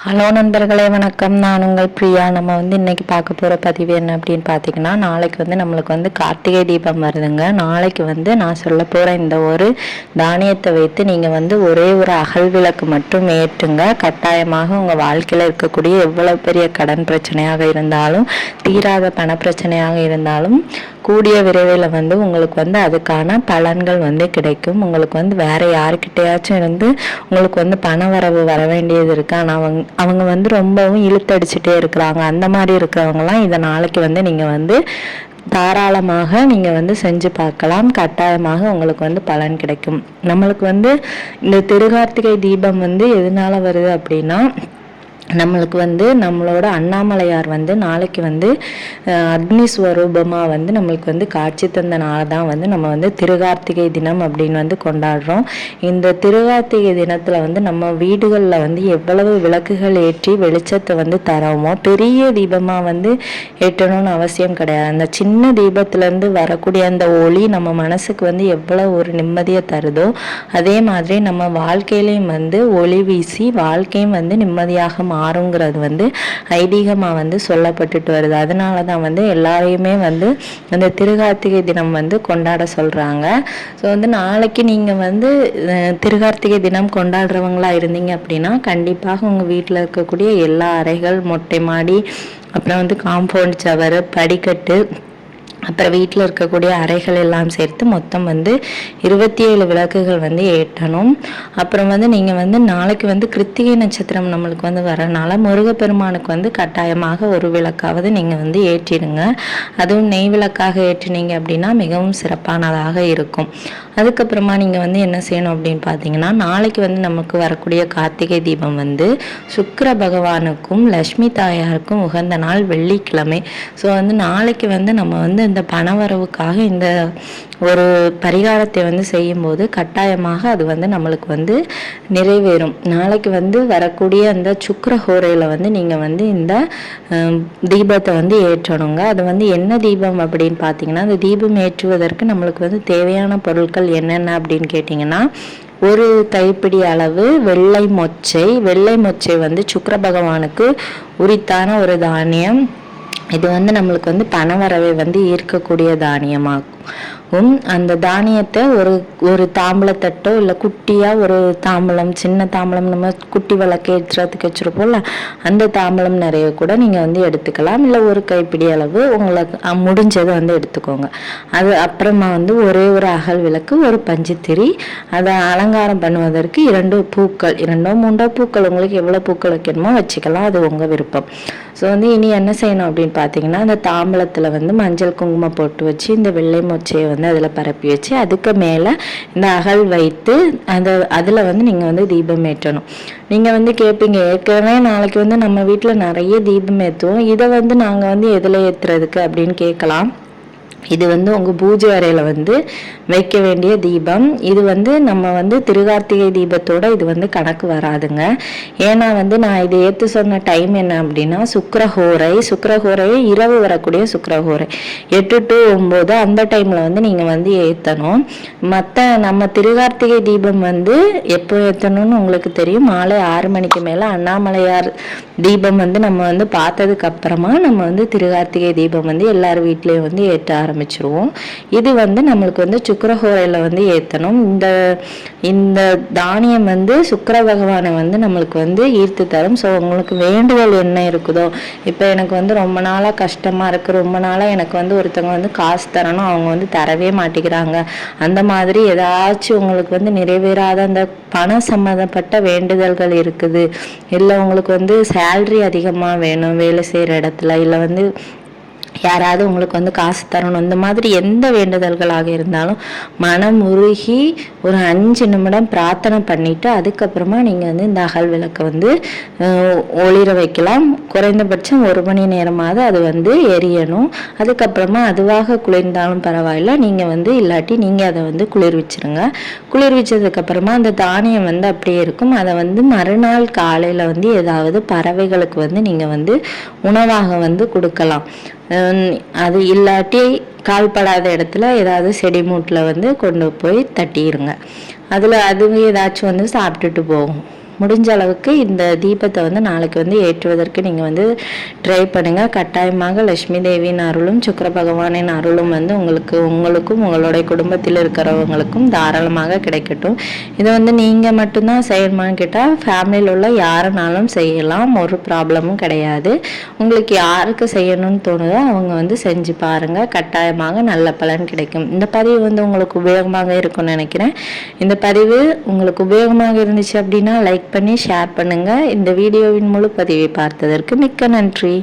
Hello நண்பர்களே, வணக்கம். நான் உங்கள் பிரியா. நம்ம இன்னைக்கு பார்க்க போகிற பதிவு என்ன அப்படின்னு பார்த்தீங்கன்னா, நாளைக்கு நம்மளுக்கு கார்த்திகை தீபம் வருதுங்க. நாளைக்கு நான் சொல்ல போகிற இந்த ஒரு தானியத்தை வைத்து நீங்கள் ஒரே ஒரு அகல் விளக்கு மட்டும் ஏற்றுங்க. கட்டாயமாக உங்கள் வாழ்க்கையில் இருக்கக்கூடிய எவ்வளோ பெரிய கடன் பிரச்சனையாக இருந்தாலும், தீராத பண பிரச்சனையாக இருந்தாலும் கூடிய விரைவில் உங்களுக்கு அதுக்கான பலன்கள் கிடைக்கும். உங்களுக்கு வேற யாருக்கிட்டையாச்சும் இருந்து உங்களுக்கு பண வரவு வர வேண்டியது இருக்கு. ஆனால் அவங்க ரொம்பவும் இழுத்தடிச்சுட்டே இருக்கிறாங்க. அந்த மாதிரி இருக்கிறவங்கலாம் இதை நாளைக்கு நீங்கள் தாராளமாக நீங்கள் செஞ்சு பார்க்கலாம். கட்டாயமாக உங்களுக்கு பலன் கிடைக்கும். நம்மளுக்கு இந்த திருகார்த்திகை தீபம் எதனால வருது அப்படின்னா, நம்மளுக்கு நம்மளோட அண்ணாமலையார் நாளைக்கு அக்னி ஸ்வரூபமாக நம்மளுக்கு காட்சி தந்தனால தான் நம்ம திருகார்த்திகை தினம் அப்படின்னு கொண்டாடுறோம். இந்த திருகார்த்திகை தினத்தில் நம்ம வீடுகளில் எவ்வளவு விளக்குகள் ஏற்றி வெளிச்சத்தை தரோமோ, பெரிய தீபமாக ஏற்றணும்னு அவசியம் கிடையாது. அந்த சின்ன தீபத்திலேருந்து வரக்கூடிய அந்த ஒளி நம்ம மனசுக்கு எவ்வளோ ஒரு நிம்மதியை தருதோ, அதே மாதிரி நம்ம வாழ்க்கையிலையும் ஒளி வீசி வாழ்க்கையும் நிம்மதியாக மாறுங்கிறது ஐதீகமாக சொல்லப்பட்டுட்டு வருது. அதனால தான் எல்லாரையுமே அந்த திருகார்த்திகை தினம் கொண்டாட சொல்கிறாங்க. ஸோ நாளைக்கு நீங்கள் திருகார்த்திகை தினம் கொண்டாடுறவங்களா இருந்தீங்க அப்படின்னா, கண்டிப்பாக உங்கள் வீட்டில் இருக்கக்கூடிய எல்லா அறைகள், மொட்டை மாடி, அப்புறம் காம்பவுண்ட் சவர், படிக்கட்டு, அப்புறம் வீட்டில் இருக்கக்கூடிய அறைகள் எல்லாம் சேர்த்து மொத்தம் 27 விளக்குகள் ஏற்றணும். அப்புறம் நீங்கள் நாளைக்கு கிருத்திகை நட்சத்திரம் நம்மளுக்கு வரனால முருகப்பெருமானுக்கு கட்டாயமாக ஒரு விளக்காவது நீங்கள் ஏற்றிடுங்க. அதுவும் நெய் விளக்காக ஏற்றினீங்க அப்படின்னா மிகவும் சிறப்பானதாக இருக்கும். அதுக்கப்புறமா நீங்கள் என்ன செய்யணும் அப்படின்னு பார்த்தீங்கன்னா, நாளைக்கு நமக்கு வரக்கூடிய கார்த்திகை தீபம் சுக்கிர பகவானுக்கும் லக்ஷ்மி தாயாருக்கும் உகந்த நாள் வெள்ளிக்கிழமை. ஸோ நாளைக்கு நம்ம இந்த பணவரவுக்காக இந்த ஒரு பரிகாரத்தை செய்யும்போது கட்டாயமாக அது நம்மளுக்கு நிறைவேறும். நாளைக்கு வரக்கூடிய அந்த சுக்கிரஹோரையில் நீங்கள் இந்த தீபத்தை ஏற்றணுங்க. அது என்ன தீபம் அப்படின்னு பார்த்தீங்கன்னா, அந்த தீபம் ஏற்றுவதற்கு நம்மளுக்கு தேவையான பொருட்கள் என்னென்ன அப்படின்னு கேட்டிங்கன்னா, ஒரு கைப்பிடி அளவு வெள்ளை மொச்சை சுக்கிர பகவானுக்கு உரித்தான ஒரு தானியம். இது நம்மளுக்கு பணவரவை ஈர்க்கக்கூடிய தானியமாகும். அந்த தானியத்தை ஒரு தாம்பளத்தட்டோ இல்லை குட்டியாக ஒரு தாம்பலம், சின்ன தாம்பலம், நம்ம குட்டி விளக்கு ஏற்றுறதுக்கு வச்சுருப்போம்ல, அந்த தாம்பலம் நிறைய கூட நீங்கள் எடுத்துக்கலாம். இல்லை ஒரு கைப்பிடி அளவு உங்களுக்கு முடிஞ்சதை எடுத்துக்கோங்க. அது அப்புறமா ஒரே ஒரு அகல் விளக்கு, ஒரு பஞ்சுத்திரி, அதை அலங்காரம் பண்ணுவதற்கு 2 பூக்கள், 2 3 பூக்கள், உங்களுக்கு எவ்வளோ பூக்கள் வைக்கணுமோ வச்சுக்கலாம். அது உங்கள் விருப்பம். ஸோ இனி என்ன செய்யணும் அப்படின்னு பார்த்தீங்கன்னா, அந்த தாம்பலத்தில் மஞ்சள் குங்குமம் போட்டு வச்சு இந்த வெள்ளை மொச்சையை அதில் பரப்பி வச்சு அதுக்கு மேலே இந்த அகல் வைத்து அதில் நீங்கள் தீபம் ஏற்றணும். நீங்கள் கேட்பீங்க, ஏற்கனவே நாளைக்கு நம்ம வீட்டில் நிறைய தீபம் ஏற்றுவோம், இதை நாங்கள் எதில் ஏற்றுறதுக்கு அப்படின்னு கேட்கலாம். இது உங்கள் பூஜை அறையில் வைக்க வேண்டிய தீபம். இது நம்ம திருகார்த்திகை தீபத்தோட இது கணக்கு வராதுங்க. ஏன்னா நான் இதை ஏற்று சொன்ன டைம் என்ன அப்படின்னா, சுக்கிரஹோரை இரவு வரக்கூடிய சுக்கிரஹோரை 8 to 9 அந்த டைமில் நீங்கள் ஏற்றணும். மற்ற நம்ம திருகார்த்திகை தீபம் எப்போ ஏற்றணும்னு உங்களுக்கு தெரியும். மாலை 6 மணிக்கு மேலே அண்ணாமலையார் தீபம் நம்ம பார்த்ததுக்கு அப்புறமா நம்ம திருகார்த்திகை தீபம் எல்லார் வீட்லேயும் ஏற்ற ஆரம்பிச்சிருவோம். இது நம்மளுக்கு சுக்கிரஹோரையில் ஏற்றணும். இந்த தானியம் சுக்கிர பகவானை நம்மளுக்கு ஈர்த்து தரும். ஸோ உங்களுக்கு வேண்டுதல் என்ன இருக்குதோ, இப்போ எனக்கு ரொம்ப நாளாக கஷ்டமாக இருக்குது, ரொம்ப நாளாக எனக்கு ஒருத்தவங்க காசு தரணும், அவங்க தரவே மாட்டேங்கிறாங்க, அந்த மாதிரி ஏதாச்சும் உங்களுக்கு நிறைவேறாத அந்த பணம் சம்மந்தப்பட்ட வேண்டுதல்கள் இருக்குது, இல்லை உங்களுக்கு சேல்ரி அதிகமாக வேணும் வேலை செய்கிற இடத்துல, இல்லை யாராவது உங்களுக்கு காசு தரணும், இந்த மாதிரி எந்த வேண்டுதல்களாக இருந்தாலும் மனம் உருகி ஒரு 5 நிமிடம் பிரார்த்தனை பண்ணிட்டு அதுக்கப்புறமா நீங்கள் இந்த அகல் விளக்கை ஒளிர வைக்கலாம். குறைந்தபட்சம் 1 மணி நேரமாவது அது எரியணும். அதுக்கப்புறமா அதுவாக குளிர்ந்தாலும் பரவாயில்ல, நீங்கள் இல்லாட்டி நீங்கள் அதை குளிர்விச்சிருங்க. குளிர்விச்சதுக்கப்புறமா அந்த தானியம் அப்படியே இருக்கும். அதை மறுநாள் காலையில் ஏதாவது பறவைகளுக்கு நீங்கள் உணவாக கொடுக்கலாம். அது இல்லாட்டி கால்படாத இடத்துல ஏதாவது செடி மூட்டில் கொண்டு போய் தட்டிடுங்க. அதில் அதுவும் ஏதாச்சும் சாப்பிட்டுட்டு போகும். முடிஞ்ச அளவுக்கு இந்த தீபத்தை வந்து நாளைக்கு வந்து ஏற்றுவதற்கு நீங்கள் வந்து ட்ரை பண்ணுங்கள். கட்டாயமாக லட்சுமி தேவியின் அருளும் சுக்கிர பகவானின் அருளும் வந்து உங்களுக்கும் உங்களுடைய குடும்பத்தில் இருக்கிறவங்களுக்கும் தாராளமாக கிடைக்கட்டும். இதை வந்து நீங்கள் மட்டும்தான் செய்யணுமான்னு கேட்டால் ஃபேமிலியில் உள்ள யாருனாலும் செய்யலாம், ஒரு ப்ராப்ளமும் கிடையாது. உங்களுக்கு யாருக்கு செய்யணும்னு தோணுதோ அவங்க வந்து செஞ்சு பாருங்கள், கட்டாயமாக நல்ல பலன் கிடைக்கும். இந்த பதிவு வந்து உங்களுக்கு உபயோகமாக இருக்கும்னு நினைக்கிறேன். இந்த பதிவு உங்களுக்கு உபயோகமாக இருந்துச்சு அப்படின்னா லைக் பண்ணி ஷேர் பண்ணுங்கள். இந்த வீடியோவின் முழு பதிவை பார்த்ததற்கு மிக்க நன்றி.